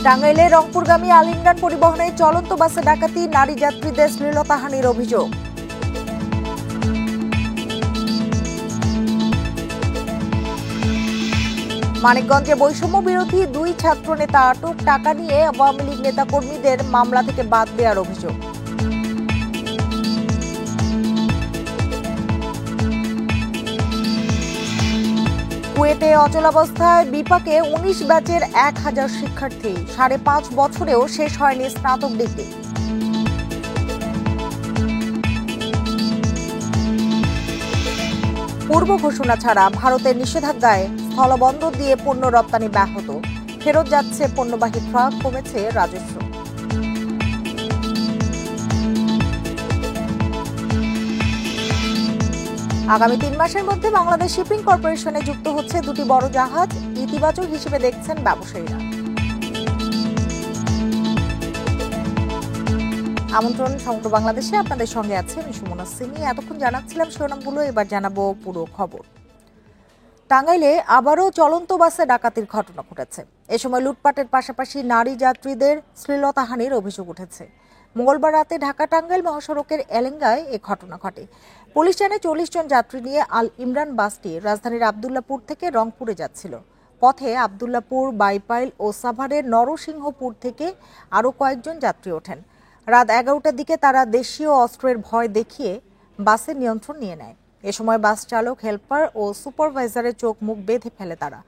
টাঙ্গাইলে রংপুরগামী আল ইমরান পরিবহনে চলন্ত বাসে ডাকাতি, নারী যাত্রীদের শ্লীলতাহানির অভিযোগ। মানিকগঞ্জে বৈষম্য বিরোধী দুই ছাত্র নেতা আটক, টাকা নিয়ে আওয়ামী লীগ নেতাকর্মীদের মামলা থেকে বাদ দেওয়ার অভিযোগ। কুয়েটে অচলাবস্থায় বিপাকে ১৯ ব্যাচের ১,০০০ শিক্ষার্থী, ৫.৫ বছরেও শেষ হয়নি স্নাতক ডিগ্রি। পূর্ব ঘোষণা ছাড়া ভারতের নিষেধাজ্ঞায় স্থলবন্দর দিয়ে পণ্য রপ্তানি ব্যাহত, ফেরত যাচ্ছে পণ্যবাহী ট্রাক, কমেছে রাজস্ব। আগামী ৩ মাসের মধ্যে বাংলাদেশ শিপিং কর্পোরেশনে যুক্ত হচ্ছে দুটি বড় জাহাজ, ইতিবাচক হিসেবে দেখছেন ব্যবসায়ীরা। আমন্ত্রণ সমগ্র বাংলাদেশে, আপনাদের সঙ্গে আছে আমি সুমনা সিনি। এতক্ষণ জানাচ্ছিলাম শিরোনামগুলো, এবার জানাবো পুরো খবর। টাঙ্গাইলে আবারও চলন্ত বাসে ডাকাতির ঘটনা ঘটেছে। এ সময় লুটপাটের পাশাপাশি নারী যাত্রীদের শ্লীলতাহানির অভিযোগ উঠেছে। মঙ্গলবার রাতে ঢাকা টাঙ্গাইল মহাসড়কের এলেঙ্গায় এ ঘটনা ঘটে। পুলিশ জানে ৪০ জন যাত্রী নিয়ে আল ইমরান বাসটি রাজধানীর আবদুল্লাপুর থেকে রংপুরে যাচ্ছিল। পথে আবদুল্লাপুর, বাইপাইল ও সাভারের নরসিংহপুর থেকে আরও কয়েকজন যাত্রী ওঠেন। রাত ১১টার দিকে তারা দেশীয় অস্ত্রের ভয় দেখিয়ে বাসের নিয়ন্ত্রণ নিয়ে নেয়। এ সময় বাস চালক, হেল্পার ও সুপারভাইজারের চোখ মুখ বেঁধে ফেলে তারা।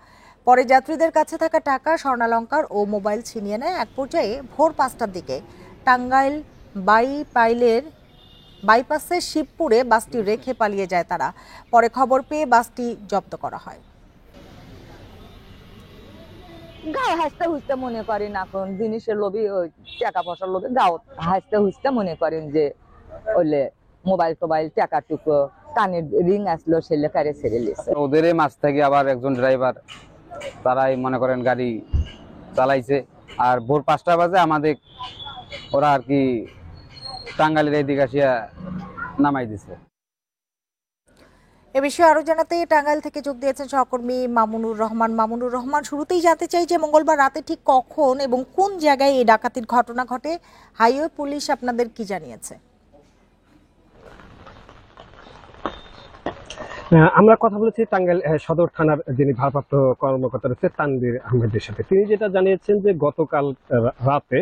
পরে যাত্রীদের কাছে থাকা টাকা, স্বর্ণালংকার ও মোবাইল ছিনিয়ে নেয়। এক পর্যায়ে ভোর ৫টার দিকে টাঙ্গাইল বাইপাইলের বাইপাসে শিবপুরে বাসটি রেখে পালিয়ে যায় তারা। পরে খবর পেয়ে বাসটি জব্দ করা হয়। গাও হাসতে হুসতে মনে করেন এখন জিনিসের লোভে, টাকা পয়সার লোভে গাও হাসতে হুসতে মনে করেন যে ওলে মোবাইল টোবাইল টাকা টুকু কানের রিং আসলো সেলে কারে ছেড়ে লিছে। ওদের মাছ থেকে আবার একজন ড্রাইভার, তারাই মনে করেন গাড়ি চালাইছে। আর ভোর ৫টা বাজে আমাদের ওরা আর কি টাঙ্গাইলের এদিকে আসিয়া নামাই দিছে। এ বিষয়ে আরো জানাতে টাঙ্গাইল থেকে যোগ দিয়েছেন সহকর্মী মামুনুর রহমান। মামুনুর রহমান, শুরুতেই জানতে চাই যে মঙ্গলবার রাতে ঠিক কখন এবং কোন জায়গায় এই ডাকাতির ঘটনা ঘটে? হাইওয়ে পুলিশ আপনাদের কি জানিয়েছে? আমরা কথা বলেছি টাঙ্গাইল সদর থানার যিনি ভারপ্রাপ্ত কর্মকর্তা রয়েছে তানভীর আহমেদের সাথে। তিনি যেটা জানিয়েছেন যে গতকাল রাতে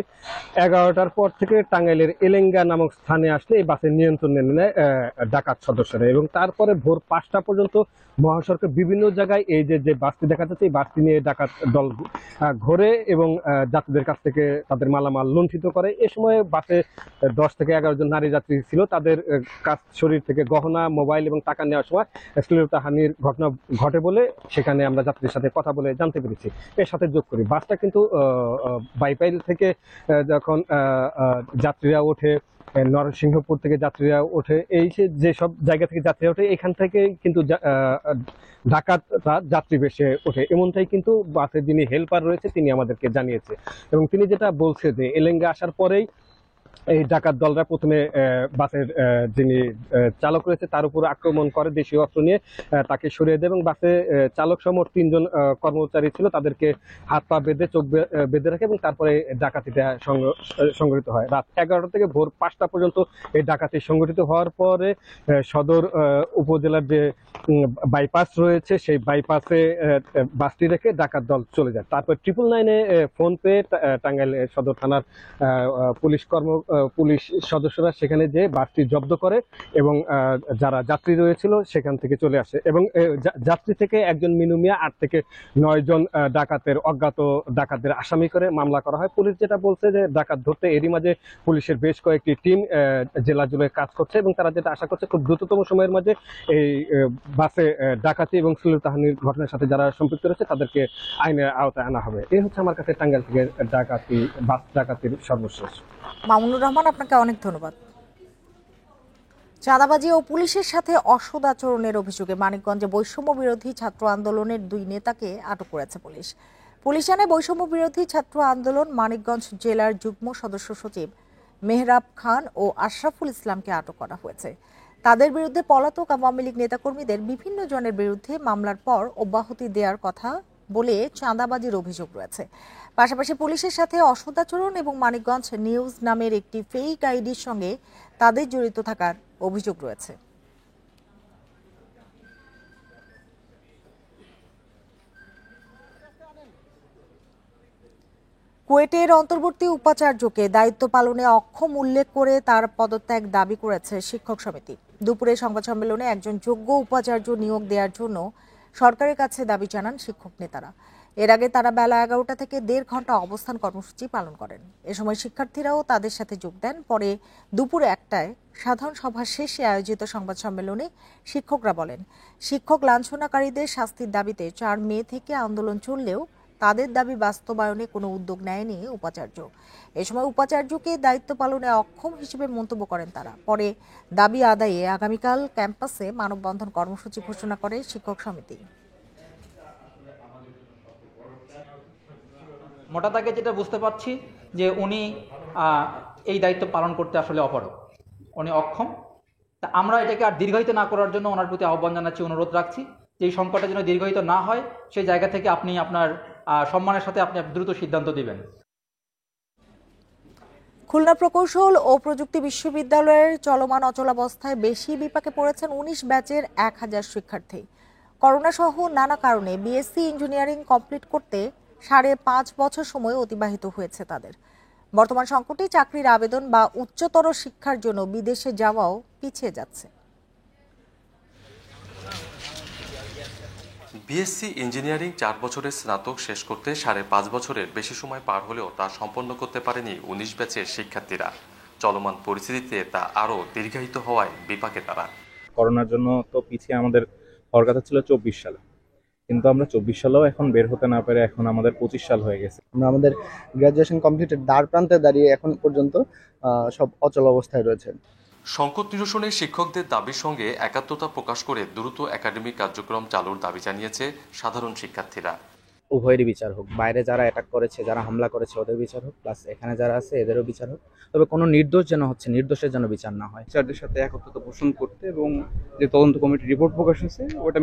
১১টার পর থেকে টাঙ্গাইলের এলেঙ্গা নামক স্থানে আসলে এই বাসের নিয়ন্ত্রণ নিয়ে নেয় ডাকাত সদস্যরা, এবং তারপরে ভোর ৫টা পর্যন্ত মহাসড়কের বিভিন্ন জায়গায় এই যে বাসটি দেখা যাচ্ছে, এই বাসটি নিয়ে ডাকাত দল ঘোরে এবং যাত্রীদের কাছ থেকে তাদের মালামাল লুণ্ঠিত করে। এ সময় বাসে ১০ থেকে ১১ জন নারী যাত্রী ছিল। তাদের কাছ শরীর থেকে গহনা, মোবাইল এবং টাকা নেওয়ার সময় শ্লীলতাহানির ঘটনা ঘটে বলে সেখানে আমরা যাত্রীদের সাথে কথা বলে জানতে পেরেছি। এর সাথে যোগ করি, বাসটা কিন্তু বাইপাইল থেকে যখন যাত্রীরা ওঠে, নরসিংহপুর থেকে যাত্রীরা ওঠে, এই যেসব জায়গা থেকে যাত্রীরা ওঠে এখান থেকে কিন্তু ডাকাতরা যাত্রী বেশে ওঠে, এমনটাই কিন্তু বাসের যিনি হেল্পার রয়েছে তিনি আমাদেরকে জানিয়েছে। এবং তিনি যেটা বলছে যে এলেঙ্গা আসার পরেই এই ডাকাত দলরা প্রথমে বাসের যিনি চালক রয়েছে তার উপর আক্রমণ করে দেশীয় অস্ত্র নিয়ে, তাকে সরিয়ে দেয় এবং বাসে চালক সহ ৩জন কর্মচারী ছিল, তাদেরকে হাত পা বেঁধে, চোখ বেঁধে রাখে এবং তারপরে ডাকাতিটা সংঘটিত হয়। রাত ১১টা থেকে ভোর ৫টা পর্যন্ত এই ডাকাতি সংঘটিত হওয়ার পরে সদর উপজেলার যে বাইপাস রয়েছে সেই বাইপাসে বাসটি রেখে ডাকাত দল চলে যায়। তারপর 999-এ ফোন পেয়ে টাঙ্গাইল সদর থানার পুলিশ সদস্যরা সেখানে যে বাসটি জব্দ করে এবং যারা যাত্রী রয়েছিল সেখান থেকে চলে আসে এবং যাত্রী থেকে একজন মিনু মিয়া, ৮ থেকে ৯ জন অজ্ঞাত ডাকাতদের আসামি করে মামলা করা হয়। পুলিশ যেটা বলছে যে ডাকাত ধরতে এরই মাঝে পুলিশের বেশ কয়েকটি টিম জেলা জুড়ে কাজ করছে এবং তারা যেটা আশা করছে খুব দ্রুততম সময়ের মাঝে এই বাসে ডাকাতি এবং শ্লীলতাহানির ঘটনার সাথে যারা সম্পৃক্ত রয়েছে তাদেরকে আইনের আওতায় আনা হবে। এই হচ্ছে আমার কাছে টাঙ্গাইল থেকে বাস ডাকাতির সর্বশেষ। মামুনুর রহমান, আপনাকে অনেক ধন্যবাদ। চাঁদাবাজি ও পুলিশের সাথে অসৎ আচরণের অভিযোগে মানিকগঞ্জে বৈষম্য বিরোধী ছাত্র আন্দোলনের ২ নেতাকে আটক করেছে পুলিশ। পুলিশ জানায় বৈষম্য বিরোধী ছাত্র আন্দোলন মানিকগঞ্জ জেলার যুগ্ম সদস্য সচিব মেহরাব খান ও আশরাফুল ইসলামকে আটক করা হয়েছে। তাদের বিরুদ্ধে পলাতক আওয়ামী লীগ নেতাকর্মীদের বিভিন্ন জনের বিরুদ্ধে মামলার পর অব্যাহতি দেওয়ার কথা বলে চাঁদাবাজির অভিযোগ রয়েছে। পাশাপাশি পুলিশের সাথে অসদাচরণ এবং মানিকগঞ্জ নিউজ নামের একটি ফেক আইডির সঙ্গে তাদের জড়িত থাকার অভিযোগ রয়েছে। কুয়েটের অন্তর্বর্তী উপাচার্যকে দায়িত্ব পালনে অক্ষম উল্লেখ করে তার পদত্যাগ দাবি করেছে শিক্ষক সমিতি। দুপুরে সংবাদ সম্মেলনে একজন যোগ্য উপাচার্য নিয়োগ দেওয়ার জন্য সরকারের কাছে দাবি জানান শিক্ষক নেতারা। এর আগে তারা বেলা 11টা থেকে 1.5 ঘন্টা অবস্থান কর্মসূচি পালন করেন। এ সময় শিক্ষার্থীরাও তাদের সাথে যোগ দেন। পরে দুপুর 1টায় সাধারণ সভা শেষে আয়োজিত সংবাদ সম্মেলনে শিক্ষকরা বলেন, শিক্ষক লাঞ্ছনাকারীদের শাস্তির দাবিতে 4 মে থেকে আন্দোলন চললেও তাদের দাবি বাস্তবায়নে কোনো উদ্যোগ নেয়নি উপাচার্য। এ সময় উপাচার্যকে দায়িত্ব পালনে অক্ষম হিসেবে মন্তব্য করেন তারা। পরে দাবি আদায়ে আগামীকাল ক্যাম্পাসে মানববন্ধন কর্মসূচি ঘোষণা করে শিক্ষক সমিতি। মোটা দাগে যেটা বুঝতে পারছি যে উনি এই দায়িত্ব পালন করতে আসলে অপারগ, উনি অক্ষম। তা আমরা এটাকে আর দীর্ঘায়িত না করার জন্য ওনার প্রতি আহ্বান জানাচ্ছি, অনুরোধ রাখছি যে এই সংকটটা যেন দীর্ঘায়িত না হয়, সেই জায়গা থেকে আপনি আপনার সম্মানের সাথে আপনি দ্রুত সিদ্ধান্ত দিবেন। খুলনা প্রকৌশল ও প্রযুক্তি বিশ্ববিদ্যালয়ের চলমান অচলাবস্থায় বেশি বিপাকে পড়েছেন 19 ব্যাচের 1000 শিক্ষার্থী। করোনা সহ নানা কারণে বিএসসি ইঞ্জিনিয়ারিং কমপ্লিট করতে 5.5 বছর সময় অতিবাহিত হয়েছে তাদের। বর্তমান সংকটে চাকরির আবেদন বা উচ্চতর শিক্ষার জন্য বিদেশে যাওয়াও পিছিয়ে যাচ্ছে। বিএসসি ইঞ্জিনিয়ারিং 4 বছরের স্নাতক শেষ করতে 5.5 বছরের বেশি সময় পার হলেও তা সম্পন্ন করতে পারেনি 19 ব্যাচের শিক্ষার্থীরা। চলমান পরিস্থিতিতে তা আরও দীর্ঘায়িত হওয়ায় বিপাকে তারা। করোনার জন্য তো পিছিয়ে আমাদের হওয়ার কথা ছিল 24 সালে, কিন্তু আমরা 24 সালেও এখন বের হতে না পেরে এখন আমাদের 25 সাল হয়ে গেছে। আমরা আমাদের গ্রাজুয়েশন কমপ্লিটের দ্বার প্রান্তে দাঁড়িয়ে এখন পর্যন্ত সব অচল অবস্থায় রয়েছে। সংকট নিরসনে শিক্ষকদের দাবির সঙ্গে একাত্মতা প্রকাশ করে দ্রুত একাডেমিক কার্যক্রম চালুর দাবি জানিয়েছে সাধারণ শিক্ষার্থীরা। উভয়েরই বিচার হোক, বাইরে যারা অ্যাটাক করেছে, যারা হামলা করেছে ওদের বিচার হোক, প্লাস এখানে যারা আছে এদেরও বিচার হোক। তবে কোনো নির্দোষ যেন হচ্ছে, নির্দোষের যেন বিচার না হয়। টিচারদের সাথে একত্রতা পোষণ করতে এবং যে তদন্ত কমিটি রিপোর্ট প্রকাশ হয়েছে ওটা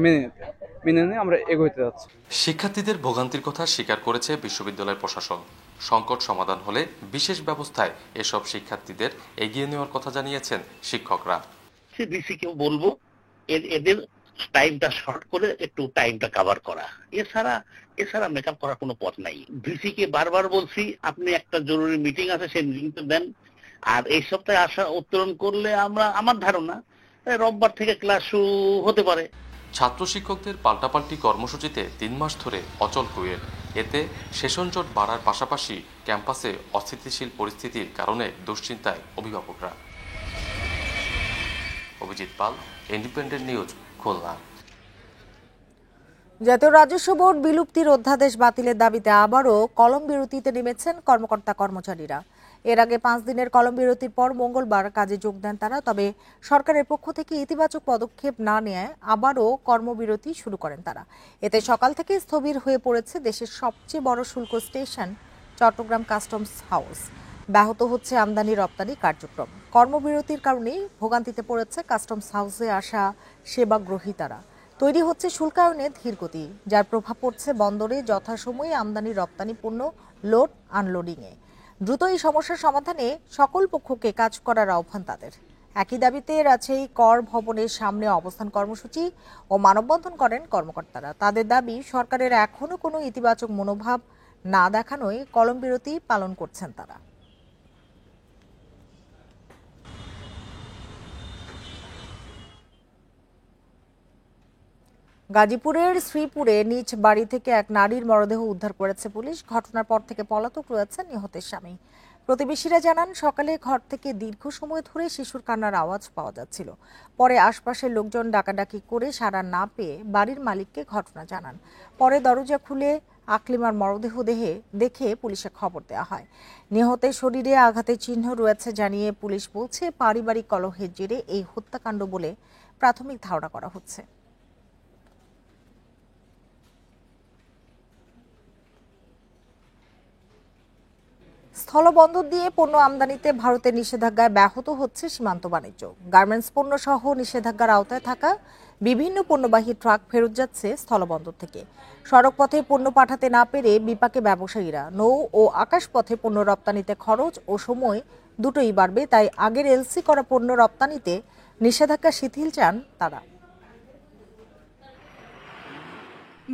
মেনে নিয়ে আমরা এগোতে যাচ্ছি। শিক্ষার্থীদের ভোগান্তির কথা স্বীকার করেছে বিশ্ববিদ্যালয় প্রশাসন। সংকট সমাধান হলে বিশেষ ব্যবস্থায় এসব শিক্ষার্থীদের এগিয়ে নেওয়ার কথা জানিয়েছেন শিক্ষকরা। বিসিকেও বলবো এদের টাইমটা শর্ট করে একটু টাইমটা কভার করা, এছাড়া মেকআপ করার কোনো পথ নাই। ভিসিকে বারবার বলছি আপনি একটা জরুরি মিটিং আছে সেই মিটিংটা দেন, আর এই সপ্তাহে আসা উত্তরণ করলে আমার ধারণা রোববার থেকে ক্লাস শুরু হতে পারে। ছাত্র শিক্ষকদের পাল্টাপাল্টি কর্মসূচিতে 3 মাস ধরে অচল কুয়েট। এতে সেশন জট বাড়ার পাশাপাশি ক্যাম্পাসে অস্থিতিশীল পরিস্থিতির কারণে দুশ্চিন্তায় অভিভাবকরা। অভিজিৎ পাল, ইন্ডিপেন্ডেন্ট নিউজ, খুলনা। জাতীয় রাজস্ব বোর্ড বিলুপ্তির অধ্যাদেশ বাতিলের দাবিতে আবারও কলম বিরতিতে নেমেছেন কর্মকর্তা কর্মচারীরা। এর আগে 5 দিনের কলম বিরতির পর মঙ্গলবার কাজে যোগ দেন তারা। তবে সরকারের পক্ষ থেকে ইতিবাচক পদক্ষেপ না নেয় আবারও কর্মবিরতি শুরু করেন তারা। এতে সকাল থেকে স্থবির হয়ে পড়েছে দেশের সবচেয়ে বড় শুল্ক স্টেশন চট্টগ্রাম কাস্টমস হাউস। ব্যাহত হচ্ছে আমদানি রপ্তানি কার্যক্রম। কর্মবিরতির কারণে ভোগান্তিতে পড়েছে কাস্টমস হাউসে আসা সেবা গ্রহীতারা। তৈরি হচ্ছে শুল্কায়নে ধীরগতি, যার প্রভাব পড়ছে বন্দরে যথাসময়ে আমদানি রপ্তানি পণ্য লোড আনলোডিংয়ে। দ্রুত এই সমস্যার সমাধানে সকল পক্ষকে কাজ করার আহ্বান তাদের। একই দাবিতে রাজশাহী কর ভবনের সামনে অবস্থান কর্মসূচি ও মানববন্ধন করেন কর্মকর্তারা। তাদের দাবি, সরকারের এখনো কোনো ইতিবাচক মনোভাব না দেখানোয় কলম বিরতি পালন করছেন তারা। গাজীপুরের শ্রীপুরে নিজ বাড়ি থেকে এক নারীর মরদেহ উদ্ধার করেছে পুলিশ। ঘটনার পর থেকে পলাতক রয়েছেন নিহতের স্বামী। প্রতিবেশীরা জানান, সকালে ঘর থেকে দীর্ঘ সময় ধরে শিশুর কান্নার আওয়াজ পাওয়া যাচ্ছিল। পরে আশপাশের লোকজন ডাকাডাকি করে সাড়া না পেয়ে বাড়ির মালিককে ঘটনা জানান। পরে দরজা খুলে আকলিমার মরদেহ দেখে পুলিশে খবর দেওয়া হয়। নিহতের শরীরে আঘাতের চিহ্ন রয়েছে জানিয়ে পুলিশ বলছে, পারিবারিক কলহের জেরে এই হত্যাকাণ্ড বলে প্রাথমিক ধারণা করা হচ্ছে। স্থলবন্দর দিয়ে পণ্য আমদানিতে ভারতের নিষেধাজ্ঞায় ব্যাহত হচ্ছে সীমান্ত বাণিজ্য। গার্মেন্টস পণ্য সহ নিষেধাজ্ঞার আওতায় থাকা বিভিন্ন পণ্যবাহী ট্রাক ফেরত যাচ্ছে স্থলবন্দর থেকে। সড়কপথে পণ্য পাঠাতে না পেরে বিপাকে ব্যবসায়ীরা। নৌ ও আকাশপথে পণ্য রপ্তানিতে খরচ ও সময় দুটোই বাড়বে, তাই আগের এলসি করা পণ্য রপ্তানিতে নিষেধাজ্ঞা শিথিল চান তারা।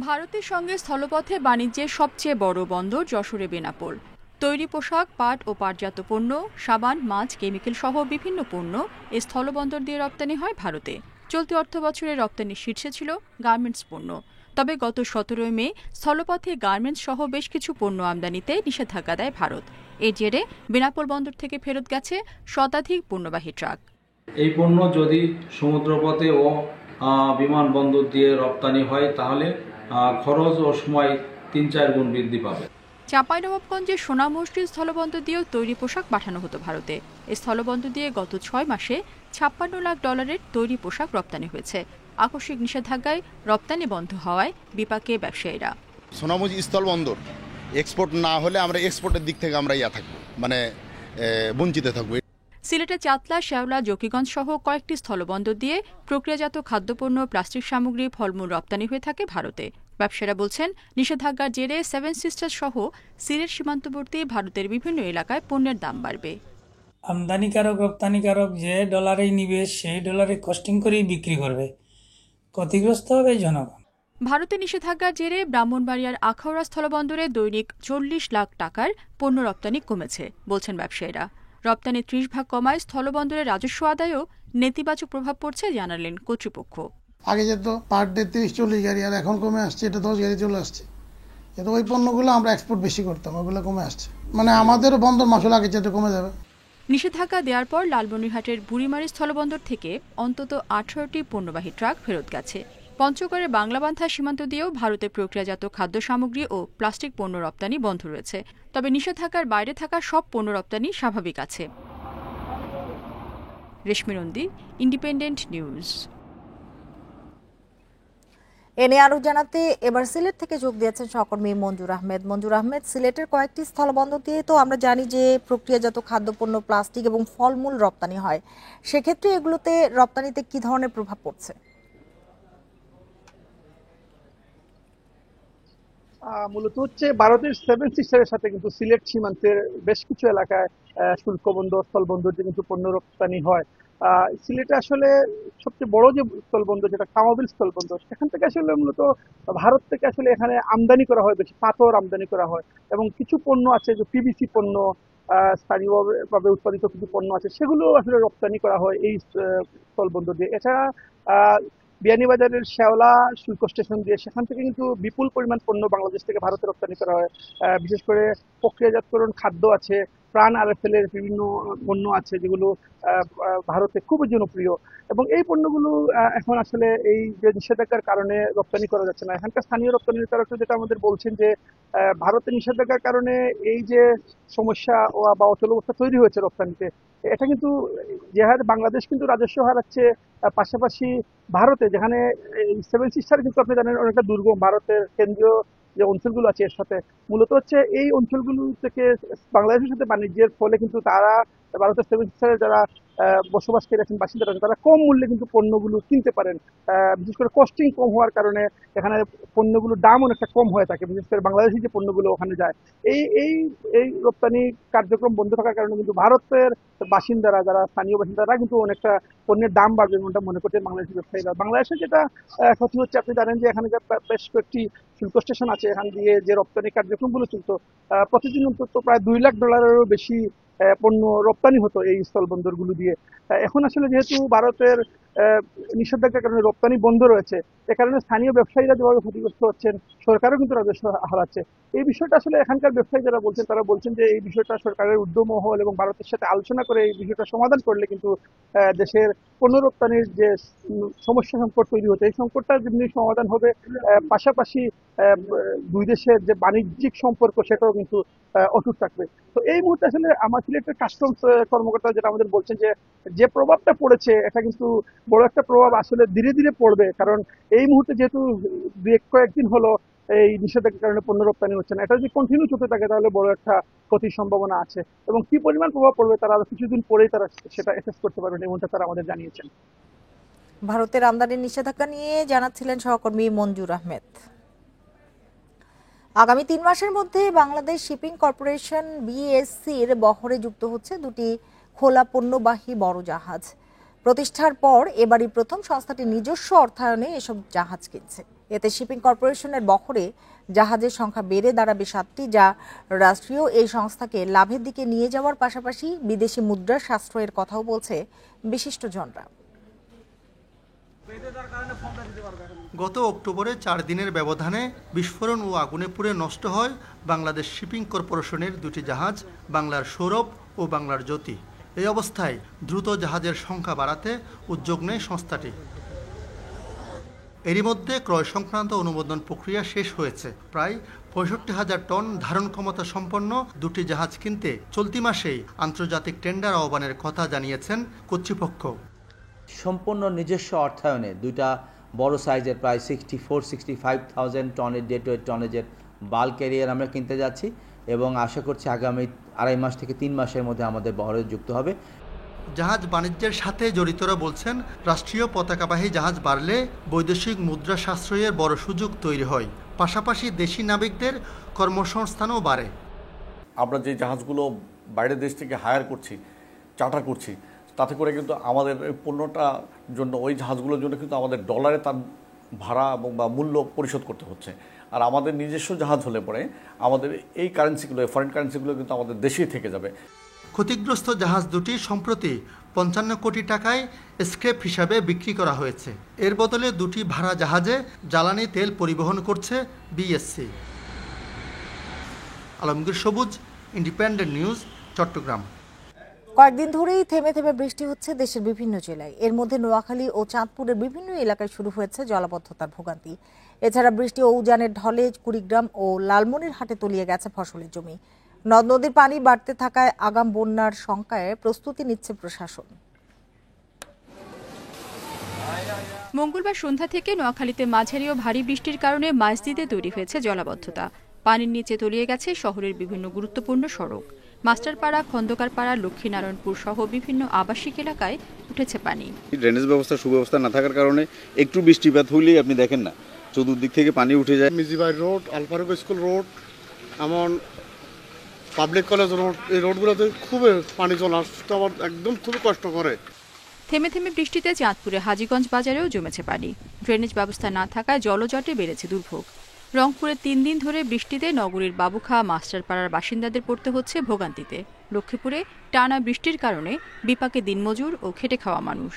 ভারতের সঙ্গে স্থলপথে বাণিজ্যের সবচেয়ে বড় বন্দর যশোরে বেনাপোল। তৈরি পোশাক, পাট ও পাটজাত পণ্য, সাবান, মাছ, কেমিক্যাল সহ বিভিন্ন পণ্য এই স্থলবন্দর দিয়ে রপ্তানি হয় ভারতে। চলতি অর্থবছরে রপ্তানির শীর্ষে ছিল গার্মেন্টস পণ্য। তবে গত 17 মে স্থলপথে গার্মেন্টস সহ বেশ কিছু পণ্য আমদানিতে নিষেধাজ্ঞা দেয় ভারত। এর জেরে বেনাপোল বন্দর থেকে ফেরত গেছে শতাধিক পণ্যবাহী ট্রাক। এই পণ্য যদি সমুদ্রপথে ও বিমানবন্দর দিয়ে রপ্তানি হয় তাহলে খরচ ও সময় 3-4 গুণ বৃদ্ধি পাবে। চাঁপাইনবাবগঞ্জের সোনা মসজিদ স্থলবন্দর দিয়েও তৈরি পোশাক পাঠানো হতো ভারতে। এই স্থলবন্দর দিয়ে গত 6 মাসে $56 লাখ তৈরি পোশাক রপ্তানি হয়েছে। আকস্মিক নিষেধাজ্ঞায় রপ্তানি বন্ধ হওয়ায় বিপাকে ব্যবসায়ীরা। সোনামুজি স্থলবন্দর এক্সপোর্ট না হলে আমরা এক্সপোর্টের দিক থেকে আমরা থাকবো, বঞ্চিত থাকবো। সিলেটের চাতলা, শেওলা, জকিগঞ্জ সহ কয়েকটি স্থলবন্দর দিয়ে প্রক্রিয়াজাত খাদ্যপণ্য, প্লাস্টিক সামগ্রী, ফলমূল রপ্তানি হয়ে থাকে ভারতে। ব্যবসায়ীরা বলছেন, নিষেধাজ্ঞার জেরে 7 সিস্টার্স সহ সিলেট সীমান্তবর্তী ভারতের বিভিন্ন এলাকায় পণ্যের দাম বাড়বে। আমদানিকারক রপ্তানিকারক যে ডলারেই নিবে সেই ডলারে কস্টিং করেই বিক্রি করবে, ক্ষতিগ্রস্ত হবে জনগণ। ভারতের নিষেধাজ্ঞার জেরে ব্রাহ্মণবাড়িয়ার আখাউড়া স্থলবন্দরে দৈনিক 40 লাখ টাকার পণ্য রপ্তানি কমেছে বলছেন ব্যবসায়ীরা। রপ্তানি 30 ভাগ কমায় স্থলবন্দরের রাজস্ব আদায়েও নেতিবাচক প্রভাব পড়ছে জানালেন কর্তৃপক্ষ। আগে যেত পার ডে 30-40 গাড়ি, আর এখন কমে আসছে, এটা 10 গাড়ি চলে আসছে। কিন্তু ওই পণ্যগুলো আমরা এক্সপোর্ট বেশি করতাম, ওগুলো কমে আসছে, আমাদের বন্দর মাসুল আগে যেটা কমে যাবে। নিষেধাজ্ঞা দেওয়ার পর লালমনিরহাটের বুড়িমারি স্থলবন্দর থেকে অন্তত 18টি পণ্যবাহী ট্রাক ফেরত গেছে। পঞ্চগড়ের বাংলাবান্ধা সীমান্ত দিয়েও ভারতে প্রক্রিয়াজাত খাদ্য সামগ্রী ও প্লাস্টিক পণ্য রপ্তানি বন্ধ রয়েছে। তবে নিষেধাজ্ঞার বাইরে থাকা সব পণ্য রপ্তানি স্বাভাবিক আছে। রেশমি নন্দী, ইন্ডিপেন্ডেন্ট নিউজ। এনে আরো জানাতে এবার সিলেট থেকে যোগ দিয়েছেন সহকর্মী মঞ্জুর আহমেদ। মঞ্জুর আহমেদ, সিলেটের কয়েকটি স্থলবন্দর দিয়ে তো আমরা জানি যে প্রক্রিয়াজাত খাদ্যপণ্য, প্লাস্টিক এবং ফলমূল রপ্তানি হয়, সেক্ষেত্রে এগুলোতে রপ্তানিতে কি ধরনের প্রভাব পড়ছে? মূলত হচ্ছে ভারতের 7 সিস্টারের সাথে কিন্তু সিলেট সীমান্তের বেশ কিছু এলাকায় শুল্ক বন্দর, স্থলবন্দর যে কিন্তু পণ্য রপ্তানি হয়। সিলেটে আসলে সবচেয়ে বড় যে স্থলবন্দর, যেটা কামাবিল স্থলবন্দর, সেখান থেকে আসলে মূলত ভারত থেকে আসলে এখানে আমদানি করা হয়, বেশি পাথর আমদানি করা হয়, এবং কিছু পণ্য আছে যে পিভিসি পণ্য, স্থানীয়ভাবে উৎপাদিত কিছু পণ্য আছে, সেগুলো আসলে রপ্তানি করা হয় এই স্থলবন্দর দিয়ে। এছাড়া বিয়ানীবাজারের শেওলা শুল্ক স্টেশন দিয়ে, সেখান থেকে কিন্তু বিপুল পরিমাণ পণ্য বাংলাদেশ থেকে ভারতে রপ্তানি করা হয়। বিশেষ করে প্রক্রিয়াজাতকরণ খাদ্য আছে, প্রাণ আরএফএল এর বিভিন্ন পণ্য আছে যেগুলো ভারতে খুবই জনপ্রিয়, এবং এই পণ্যগুলো এখন আসলে এই যে নিষেধাজ্ঞার কারণে রপ্তানি করা যাচ্ছে না। এখানকার স্থানীয় রপ্তানিকারকরা যেটা আমাদের বলছেন যে ভারতের নিষেধাজ্ঞার কারণে এই যে সমস্যা বা অচলাবস্থা তৈরি হয়েছে রপ্তানিতে, এটা কিন্তু যে হারে বাংলাদেশ কিন্তু রাজস্ব হারাচ্ছে, পাশাপাশি ভারতে যেখানে 7 সিস্টার কিন্তু আপনি জানেন অনেকটা দুর্গম, ভারতের কেন্দ্রীয় যে অঞ্চলগুলো আছে এর সাথে, মূলত হচ্ছে এই অঞ্চলগুলো থেকে বাংলাদেশের সাথে বাণিজ্যের ফলে কিন্তু তারা ভারতের 7 সিস্টারে যারা বসবাসকারী আছেন, বাসিন্দারা আছেন, তারা কম মূল্যে কিন্তু পণ্যগুলো কিনতে পারেন। বিশেষ করে কস্টিং কম হওয়ার কারণে এখানে পণ্যগুলোর দাম অনেকটা কম হয়ে থাকে, বিশেষ করে বাংলাদেশি যে পণ্যগুলো ওখানে যায়। এই রপ্তানি কার্যক্রম বন্ধ থাকার কারণে কিন্তু ভারতের বাসিন্দারা, যারা স্থানীয় বাসিন্দারা কিন্তু অনেকটা পণ্যের দাম বাড়বে এমনটা মনে করছেন বাংলাদেশি ব্যবসায়ীরা। বাংলাদেশে যেটা ক্ষতি হচ্ছে, আপনি জানেন যে এখানে বেশ কয়েকটি শুল্ক স্টেশন আছে, এখান দিয়ে যে রপ্তানি কার্যক্রমগুলো চলতো, প্রতিদিন অন্তত প্রায় $2 লাখ বেশি পণ্য রপ্তানি হতো এই স্থলবন্দরগুলো দিয়ে। এখন আসলে যেহেতু ভারতের নিষেধাজ্ঞার কারণে রপ্তানি বন্ধ রয়েছে, এ কারণে স্থানীয় ব্যবসায়ীরা যেভাবে ক্ষতিগ্রস্ত হচ্ছেন, সরকারও কিন্তু রাজস্ব হারাচ্ছে। এই বিষয়টা আসলে এখানকার ব্যবসায়ী যারা বলছেন, তারা বলছেন যে এই বিষয়টা সরকারের উদ্যম হল এবং ভারতের সাথে আলোচনা করে এই বিষয়টা সমাধান করলে কিন্তু দেশের পণ্য রপ্তানির যে সমস্যা সংকট তৈরি হচ্ছে, এই সংকটটা যেমনি সমাধান হবে, পাশাপাশি দুই দেশের যে বাণিজ্যিক সম্পর্ক সেটাও কিন্তু অটুট থাকবে। তো এই মুহূর্তে আসলে আমার সিলেটের কাস্টমস কর্মকর্তা যেটা আমাদের বলছেন যে প্রভাবটা পড়েছে, এটা কিন্তু বড় একটা প্রভাব আসলে ধীরে ধীরে পড়বে, কারণ এই মুহূর্তে যেহেতু কয়েকদিন হলো এই নিষেধাজ্ঞার কারণে পণ্য রপ্তানি হচ্ছে না। এটা যদি কন্টিনিউ চলতে থাকে তাহলে বড় একটা ক্ষতির সম্ভাবনা আছে, এবং কি পরিমাণ প্রভাব পড়বে তারা আরো কিছুদিন পরেই তারা সেটা অ্যাসেস করতে পারবেন, এমনটা তারা আমাদের জানিয়েছেন। ভারতের আমদানির নিষেধাজ্ঞা নিয়ে জানাচ্ছিলেন সহকর্মী মঞ্জুর আহমেদ। আগামী 3 মাসের মধ্যে বাংলাদেশ শিপিং কর্পোরেশন বিএসসির বহরে যুক্ত হচ্ছে 2টি খোলা পণ্যবাহী বড় জাহাজ। প্রতিষ্ঠার পর এবারই প্রথম সংস্থাটি নিজস্ব অর্থায়নে এসব জাহাজ কিনছে। এতে শিপিং কর্পোরেশনের বহরে জাহাজের সংখ্যা বেড়ে দাঁড়াবে 7টি, যা রাষ্ট্রীয় এই সংস্থাকে লাভের দিকে নিয়ে যাওয়ার পাশাপাশি বিদেশি মুদ্রার সাশ্রয়ের কথাও বলছে বিশিষ্টজনরা। গত অক্টোবরে 4 দিনের ব্যবধানে বিস্ফোরণ ও আগুনে পুড়ে নষ্ট হয় বাংলাদেশ শিপিং কর্পোরেশনের 2টি জাহাজ, বাংলার সৌরভ ও বাংলার জ্যোতি। এই অবস্থায় দ্রুত জাহাজের সংখ্যা বাড়াতে উদ্যোগ নেয় সংস্থাটি। এরই মধ্যে ক্রয় সংক্রান্ত অনুমোদন প্রক্রিয়া শেষ হয়েছে। প্রায় 65,000 টন ধারণ ক্ষমতা সম্পন্ন 2টি জাহাজ কিনতে চলতি মাসেই আন্তর্জাতিক টেন্ডার আহ্বানের কথা জানিয়েছেন কর্তৃপক্ষ। সম্পূর্ণ নিজস্ব অর্থায়নে 2টা বড় সাইজের প্রায় 65,000 টনের ডেড ওয়েট টনেজের বাল্ক ক্যারিয়ার আমরা কিনতে যাচ্ছি, এবং আশা করছি আগামী 2.5 মাস থেকে 3 মাসের মধ্যে আমাদের বহরে যুক্ত হবে। জাহাজ বাণিজ্যের সাথে জড়িতরা বলছেন, রাষ্ট্রীয় পতাকাবাহী জাহাজ বাড়লে বৈদেশিক মুদ্রা সাশ্রয়ের বড় সুযোগ তৈরি হয়, পাশাপাশি দেশি নাবিকদের কর্মসংস্থানও বাড়ে। আমরা যে জাহাজগুলো বাইরের দেশ থেকে হায়ার করছি, চার্টার করছি, তাতে করে কিন্তু আমাদের পণ্যটার জন্য ওই জাহাজগুলোর জন্য কিন্তু আমাদের ডলারে তার ভাড়া এবং বা মূল্য পরিশোধ করতে হচ্ছে। আর আমাদের নিজস্ব জাহাজ হলে পরে আমাদের এই কারেন্সিগুলো, ফরেন কারেন্সিগুলো কিন্তু আমাদের দেশেই থেকে যাবে। ক্ষতিগ্রস্ত জাহাজ দুটি সম্প্রতি 55 কোটি টাকায় স্ক্র্যাপ হিসাবে বিক্রি করা হয়েছে। এর বদলে 2টি ভাড়া জাহাজে জ্বালানি তেল পরিবহন করছে বিএসসি। আলমগীর সবুজ, ইন্ডিপেন্ডেন্ট নিউজ, চট্টগ্রাম। কয়েকদিন ধরেই থেমে থেমে বৃষ্টি হচ্ছে দেশের বিভিন্ন জেলায়। এর মধ্যে নোয়াখালী ও চাঁদপুরের বিভিন্ন এলাকায় শুরু হয়েছে জলাবদ্ধতার ভোগান্তি। এছাড়া বৃষ্টি ও উজানের ঢলে কুড়িগ্রাম ও লালমনিরহাটে তলিয়ে গেছে ফসলের জমি। নদ নদীর পানি বাড়তে থাকায় আগাম বন্যার শঙ্কায় প্রস্তুতি নিচ্ছে প্রশাসন। মঙ্গলবার সন্ধ্যা থেকে নোয়াখালীতে মাঝারি ও ভারী বৃষ্টির কারণে মাঝদিতে তৈরি হয়েছে জলাবদ্ধতা। পানির নিচে তলিয়ে গেছে শহরের বিভিন্ন গুরুত্বপূর্ণ সড়ক। মাস্টারপাড়া, খন্দকারপাড়া, লক্ষ্মীনারায়ণপুর সহ বিভিন্ন আবাসিক এলাকায় উঠেছে পানি। ড্রেনেজ ব্যবস্থা সুব্যবস্থা না থাকার কারণে একটু বৃষ্টিপাত হইলেই আপনি দেখেন না চতুর্দিক থেকে পানি উঠে যায়। মিজিবাই রোড, আলফারুক স্কুল রোড, এমন পাবলিক কলেজ রোড, এই রোডগুলোতে খুবই পানি চলে আসতে আমার একদম খুবই কষ্ট করে। থেমে থেমে বৃষ্টিতে চাঁদপুরে হাজীগঞ্জ বাজারেও জমেছে পানি। ড্রেনেজ ব্যবস্থা না থাকায় জলজটে বেড়েছে দুর্ভোগ। রংপুরে 3 দিন ধরে বৃষ্টিতে নগরীর বাবুখা, মাস্টারপাড়ার বাসিন্দাদের পড়তে হচ্ছে ভোগান্তিতে। লক্ষ্মীপুরে টানা বৃষ্টির কারণে বিপাকে দিনমজুর ও খেটে খাওয়া মানুষ।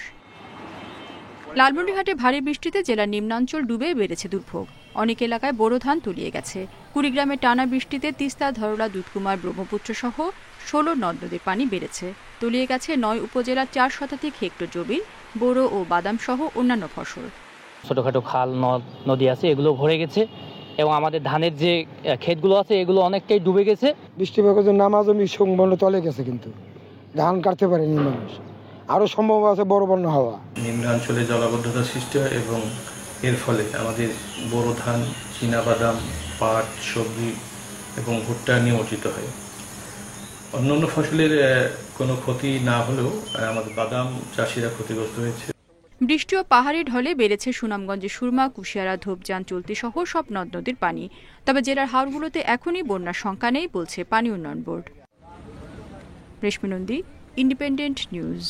লালমনিরহাটে ভারী বৃষ্টিতে জেলার নিম্নাঞ্চল ডুবে বেড়েছে দুর্ভোগ। অনেক এলাকায় বোরো ধান তলিয়ে গেছে। কুড়িগ্রামে টানা বৃষ্টিতে তিস্তা, ধরলা, দুধকুমার, ব্রহ্মপুত্র সহ 16 নদ নদীর পানি বেড়েছে। তলিয়ে গেছে 9 উপজেলার 4 শতাধিক হেক্টর জমির বোরো ও বাদাম সহ অন্যান্য ফসল। ছোটখাটো খাল, নদ নদী আছে, এগুলো ভরে গেছে এবং আমাদের ধানের যে ক্ষেতগুলো আছে এগুলো অনেকটাই ডুবে গেছে। বৃষ্টিপাতের নামা জমি সংবর্ণ তলে গেছে, কিন্তু ধান কাটতে পারেনি মানুষ। আরও সম্ভব আছে বড় বন্যা হওয়া। নিম্নাঞ্চলে জলাবদ্ধতা সৃষ্টি হয় এবং এর ফলে আমাদের বোরো ধান, চীনাবাদাম, পাট, সবজি এবং ভুট্টা নিমজ্জিত হয়। অন্যান্য ফসলের কোনো ক্ষতি না হলেও আমাদের বাদাম চাষিরা ক্ষতিগ্রস্ত হয়েছে। বৃষ্টি ও পাহাড়ি ঢলে বেড়েছে সুনামগঞ্জে সুরমা, কুশিয়ারা, ধূপজান, চলতি সহ সব নদ নদীর পানি। তবে জেলার হাওরগুলোতে এখনই বন্যার শঙ্কা নেই বলছে পানি উন্নয়ন বোর্ড। রেশমি নন্দী, ইন্ডিপেন্ডেন্ট নিউজ।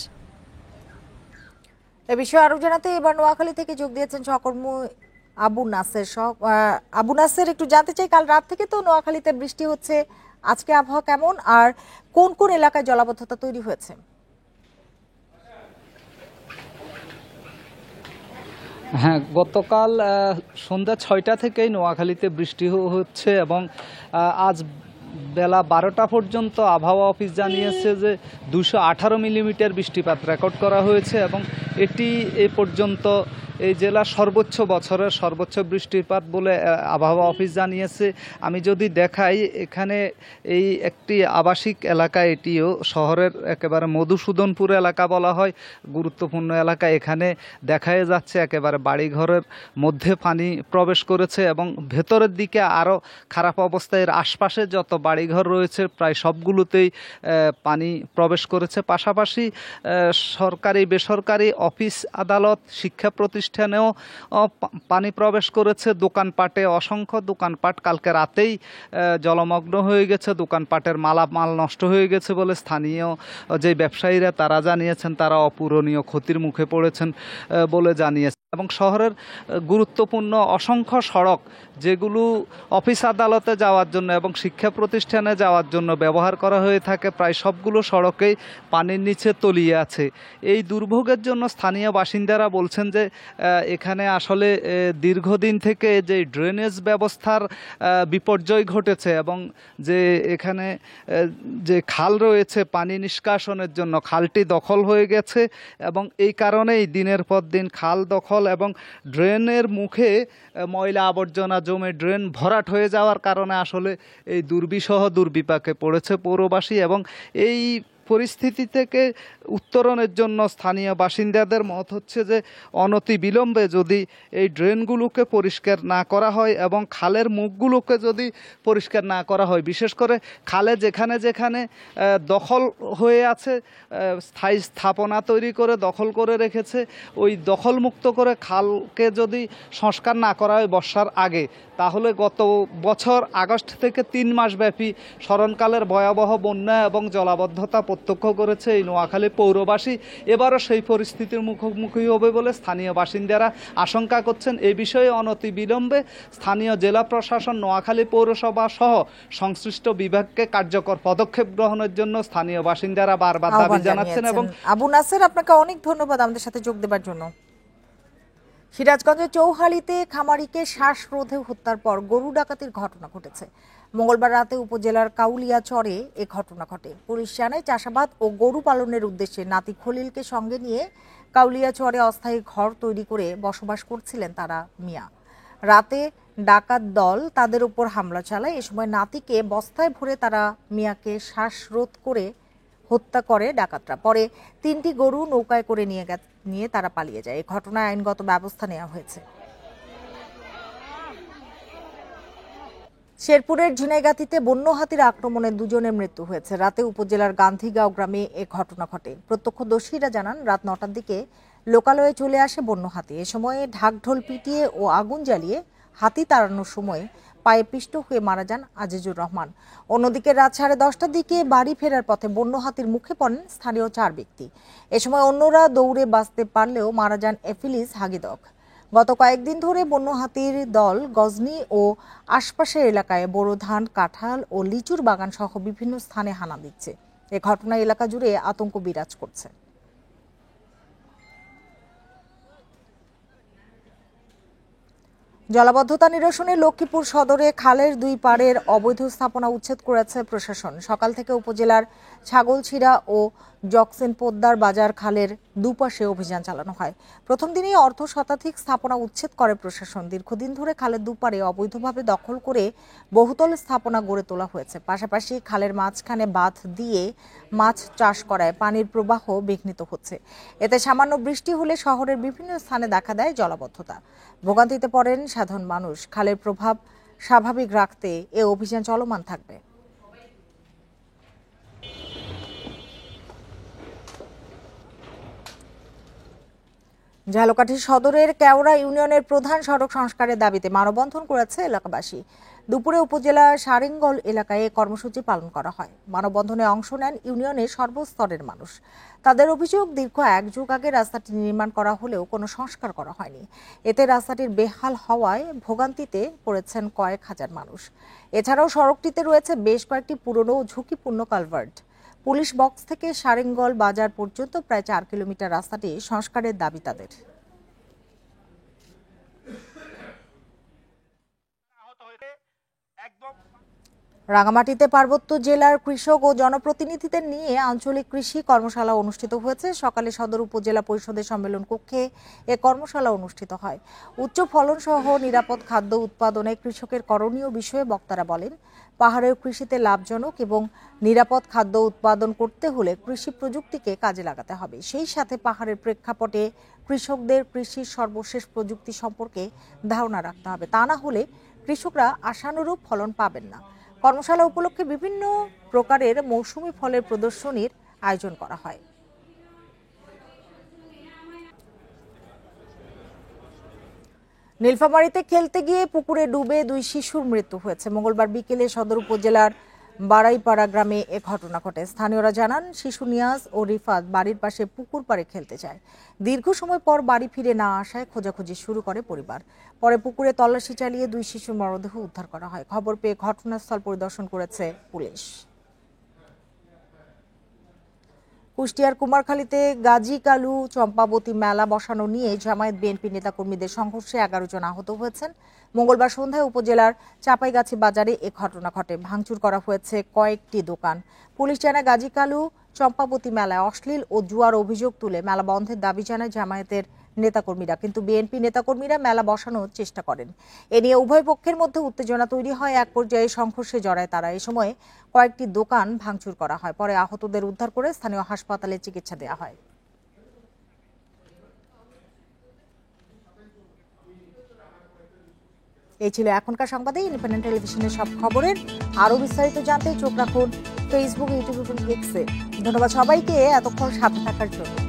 এ বিষয়ে আরো জানাতে এবার নোয়াখালী থেকে যোগ দিয়েছেন সহকর্মী আবু নাসের। আবু নাসের, একটু জানতে চাই, কাল রাত থেকে তো নোয়াখালীতে বৃষ্টি হচ্ছে, আজকে আবহাওয়া কেমন আর কোন কোন এলাকায় জলাবদ্ধতা তৈরি হয়েছে? হ্যাঁ, গতকাল সন্ধ্যা 6টা থেকেই নোয়াখালীতে বৃষ্টি হচ্ছে এবং আজ বেলা 12টা পর্যন্ত আবহাওয়া অফিস জানিয়েছে যে 218 মিলিমিটার বৃষ্টিপাত রেকর্ড করা হয়েছে এবং এটি এ পর্যন্ত এই জেলার বছরের সর্বোচ্চ বৃষ্টিপাত বলে আবহাওয়া অফিস জানিয়েছে। আমি যদি দেখাই, এখানে এই একটি আবাসিক এলাকা, এটিও শহরের একেবারে মধুসূদনপুর এলাকা বলা হয়, গুরুত্বপূর্ণ এলাকা। এখানে দেখাই যাচ্ছে একেবারে বাড়িঘরের মধ্যে পানি প্রবেশ করেছে এবং ভেতরের দিকে আরও খারাপ অবস্থায়। এর আশপাশে যত বাড়িঘর রয়েছে প্রায় সবগুলোতেই পানি প্রবেশ করেছে। পাশাপাশি সরকারি বেসরকারি অফিস আদালত শিক্ষা প্রতিষ্ঠানেও পানি প্রবেশ করেছে। দোকানপাটে অসংখ্য দোকানপাট কালকে রাতেই জলমগ্ন হয়ে গেছে। দোকানপাটের মালামাল নষ্ট হয়ে গেছে বলে স্থানীয় যে ব্যবসায়ীরা তারা জানিয়েছেন, তারা অপূরণীয় ক্ষতির মুখে পড়েছেন বলে জানিয়েছেন। এবং শহরের গুরুত্বপূর্ণ অসংখ্য সড়ক যেগুলো অফিস আদালতে যাওয়ার জন্য এবং শিক্ষা প্রতিষ্ঠানে যাওয়ার জন্য ব্যবহার করা হয়ে থাকে, প্রায় সবগুলো সড়কেই পানির নিচে তলিয়ে আছে। এই দুর্ভোগের জন্য স্থানীয় বাসিন্দারা বলছেন যে এখানে আসলে দীর্ঘদিন থেকে যে ড্রেনেজ ব্যবস্থার বিপর্যয় ঘটেছে এবং যে এখানে যে খাল রয়েছে পানি নিষ্কাশনের জন্য, খালটি দখল হয়ে গেছে এবং এই কারণেই দিনের পর দিন খাল দখল এবং ড্রেনের মুখে ময়লা আবর্জনা জমে ড্রেন ভরাট হয়ে যাওয়ার কারণে আসলে এই দুর্বিষহ দুর্বিপাকে পড়েছে পৌরবাসী। এবং এই পরিস্থিতি থেকে উত্তরণের জন্য স্থানীয় বাসিন্দাদের মত হচ্ছে যে অনতিবিলম্বে যদি এই ড্রেনগুলোকে পরিষ্কার না করা হয় এবং খালের মুখগুলোকে যদি পরিষ্কার না করা হয়, বিশেষ করে খালে যেখানে যেখানে দখল হয়ে আছে, স্থায়ী স্থাপনা তৈরি করে দখল করে রেখেছে, ওই দখলমুক্ত করে খালকে যদি সংস্কার না করা হয় বর্ষার আগে, তাহলে গত বছর আগস্ট থেকে 3 মাস ব্যাপী স্মরণকালের ভয়াবহ বন্যা এবং জলাবদ্ধতা প্রত্যক্ষ করেছে এই নোয়াখালী পৌরবাসী। এবারও সেই পরিস্থিতির মুখোমুখি হবে বলে স্থানীয় বাসিন্দারা আশঙ্কা করছেন। এই বিষয়ে অনতিবিলম্বে স্থানীয় জেলা প্রশাসন, নোয়াখালী পৌরসভা সহ সংশ্লিষ্ট বিভাগকে কার্যকর পদক্ষেপ গ্রহণের জন্য স্থানীয় বাসিন্দারা বারবার দাবি জানাচ্ছেন। এবং আবু নাসের, আপনাকে অনেক ধন্যবাদ আমাদের সাথে যোগ দেবার জন্য। সিরাজগঞ্জের চৌহালিতে খামারিকে শ্বাসরোধে হত্যার পর গরু ডাকাতির ঘটনা ঘটেছে। মঙ্গলবার রাতে উপজেলার কাউলিয়াচরে এ ঘটনা ঘটে। পুলিশ জানায় চাষাবাদ ও গরু পালনের উদ্দেশ্যে নাতি খলিলকে সঙ্গে নিয়ে কাউলিয়াচরে অস্থায়ী ঘর তৈরি করে বসবাস করছিলেন তারা মিয়া। রাতে ডাকাত দল তাদের উপর হামলা চালায়। এ সময় নাতিকে বস্তায় ভরে তারা মিয়াকে শ্বাসরোধ করে হত্যা করে ডাকাতরা। পরে 3টি গরু নৌকায় করে নিয়ে তারা পালিয়ে যায়। এই ঘটনায় আইনগত ব্যবস্থা নেওয়া হয়েছে। শেরপুরের ঝিনাইগাতিতে বন্য হাতির আক্রমণে 2 জনের মৃত্যু হয়েছে। রাতে উপজেলার গান্ধীগাঁও গ্রামে এ ঘটনা ঘটে। প্রত্যক্ষদর্শীরা জানান রাত 9টার দিকে লোকালয়ে চলে আসে বন্য হাতি। এ সময়ে ঢাকঢোল পিটিয়ে ও আগুন জ্বালিয়ে হাতি তাড়ানোর সময় পায়ে পিষ্ট হয়ে মারা যান আজিজুর রহমান। অন্যদিকে রাত 10:30টার দিকে বাড়ি ফেরার পথে বন্য হাতির মুখে পড়েন স্থানীয় 4 ব্যক্তি। এ সময় অন্যরা দৌড়ে বাঁচতে পারলেও মারা যান এফিলিস হাগিদক। গত কয়েকদিন ধরে বন্য হাতির দল গজনি ও আশপাশের এলাকায় বোরো ধান, কাঁঠাল ও লিচুর বাগান সহ বিভিন্ন স্থানে হানা দিচ্ছে। এ ঘটনায় এলাকা জুড়ে আতঙ্ক বিরাজ করছে। জলাবদ্ধতা নিরসনে লক্ষ্মীপুর সদরে খালের 2 পাড়ের অবৈধ স্থাপনা উচ্ছেদ করেছে প্রশাসন। সকাল থেকে উপজেলার ছাগলছিড়া ও জকসেন পোদ্দার বাজার খালের দুপাশে অভিযান চালানো হয়। প্রথম দিনেই অর্ধ শতাধিক স্থাপনা উচ্ছেদ করে প্রশাসন। দীর্ঘদিন ধরে খালের দুপাড়ে অবৈধভাবে দখল করে বহুতল স্থাপনা গড়ে তোলা হয়েছে। পাশাপাশি খালের মাঝখানে বাঁধ দিয়ে মাছ চাষ করায় পানির প্রবাহ বিঘ্নিত হচ্ছে। এতে সামান্য বৃষ্টি হলে শহরের বিভিন্ন স্থানে দেখা দেয় জলাবদ্ধতা। ভোগান্তিতে পড়েন সাধারণ মানুষ। খালের প্রভাব স্বাভাবিক রাখতে এ অভিযান চলমান থাকবে। ঝালকাঠি সদরের কেওড়া ইউনিয়নের প্রধান সড়ক সংস্কারের দাবিতে মানববন্ধন করেছে এলাকাবাসী। দুপুরে উপজেলা সারেঙ্গল এলাকায় কর্মসূচি পালন করা হয়। মানববন্ধনে অংশ নেন ইউনিয়নের সর্বস্তরের মানুষ। তাদের অভিযোগ, দীর্ঘ 1 যুগ আগে রাস্তাটি নির্মাণ করা হলেও কোনো সংস্কার করা হয়নি। এতে রাস্তাটির বেহাল হওয়ায় ভোগান্তিতে পড়েছেন কয়েক হাজার মানুষ। এছাড়াও সড়কটিতে রয়েছে বেশ কয়েকটি পুরনো ও ঝুঁকিপূর্ণ কালভার্ট। পুলিশ বক্স থেকে সারেঙ্গল বাজার পর্যন্ত প্রায় 4 কিলোমিটার রাস্তাটি সংস্কারের দাবি তাদের। রাঙামাটিতে পার্বত্য জেলার কৃষক ও জনপ্রতিনিধিদের নিয়ে আঞ্চলিক কৃষি কর্মশালা অনুষ্ঠিত হয়েছে। সকালে সদর উপজেলা পরিষদের সম্মেলন কক্ষে এ কর্মশালা অনুষ্ঠিত হয়। উচ্চ ফলন সহ নিরাপদ খাদ্য উৎপাদনে কৃষকের করণীয় বিষয়ে বক্তারা বলেন, পাহাড়ের কৃষিতে লাভজনক এবং নিরাপদ খাদ্য উৎপাদন করতে হলে কৃষি প্রযুক্তিকে কাজে লাগাতে হবে। সেই সাথে পাহাড়ের প্রেক্ষাপটে কৃষকদের কৃষির সর্বশেষ প্রযুক্তি সম্পর্কে ধারণা রাখতে হবে। তা না হলে কৃষকরা আশানুরূপ ফলন পাবেন না। কর্মশালা উপলক্ষে বিভিন্ন প্রকারের মৌসুমী ফলের প্রদর্শনীর আয়োজন করা হয়। নীলফামারীতে খেলতে গিয়ে পুকুরে ডুবে 2 শিশুর মৃত্যু হয়েছে। মঙ্গলবার বিকেলে সদর উপজেলার বাড়াইপাড়া গ্রামে এ ঘটনা ঘটে। স্থানীয়রা জানান, শিশু নিয়াজ ও রিফাত বাড়ির পাশে পুকুর পাড়ে খেলতে যায়। দীর্ঘ সময় পর বাড়ি ফিরে না আসায় খোঁজাখুঁজি শুরু করে পরিবার। পরে পুকুরে তল্লাশি চালিয়ে 2 শিশুর মরদেহ উদ্ধার করা হয়। খবর পেয়ে ঘটনাস্থল পরিদর্শন করেছে পুলিশ। কুষ্টিয়ার কুমারখালীতে গাজী কালু চম্পাবতী মেলা বসানো নিয়ে জামায়াত বিএনপি নেতাকর্মীদের সংঘর্ষে 11 জন আহত হয়েছেন। মঙ্গলবার সন্ধ্যায় উপজেলার চাপাইগাছি বাজারে এ ঘটনা ঘটে। ভাঙচুর করা হয়েছে কয়েকটি দোকান। পুলিশ জানায়, গাজী কালু চম্পাবতী মেলায় অশ্লীল ও জুয়ার অভিযোগ তুলে মেলা বন্ধের দাবি জানায় জামায়াতের নেতাকর্মীরা, কিন্তু বিএনপি নেতাকর্মীরা মেলা বসানোর চেষ্টা করেন। এ নিয়ে উভয় পক্ষের মধ্যে উত্তেজনা তৈরি হয়। এক পর্যায়ে সংঘর্ষে জড়ায় তারা। এ সময় কয়েকটি দোকান ভাঙচুর করা হয়। পরে আহতদের উদ্ধার করে স্থানীয় হাসপাতালে চিকিৎসা দেওয়া হয়। এই ছিল এখনকার সংবাদে। ইন্ডিপেন্ডেন্ট টেলিভিশনের সব খবরের আরো বিস্তারিত জানতে চোখ রাখুন ফেসবুক, ইউটিউব এবং এক্সে। ধন্যবাদ সবাইকে এতক্ষণ সাথে থাকার জন্য।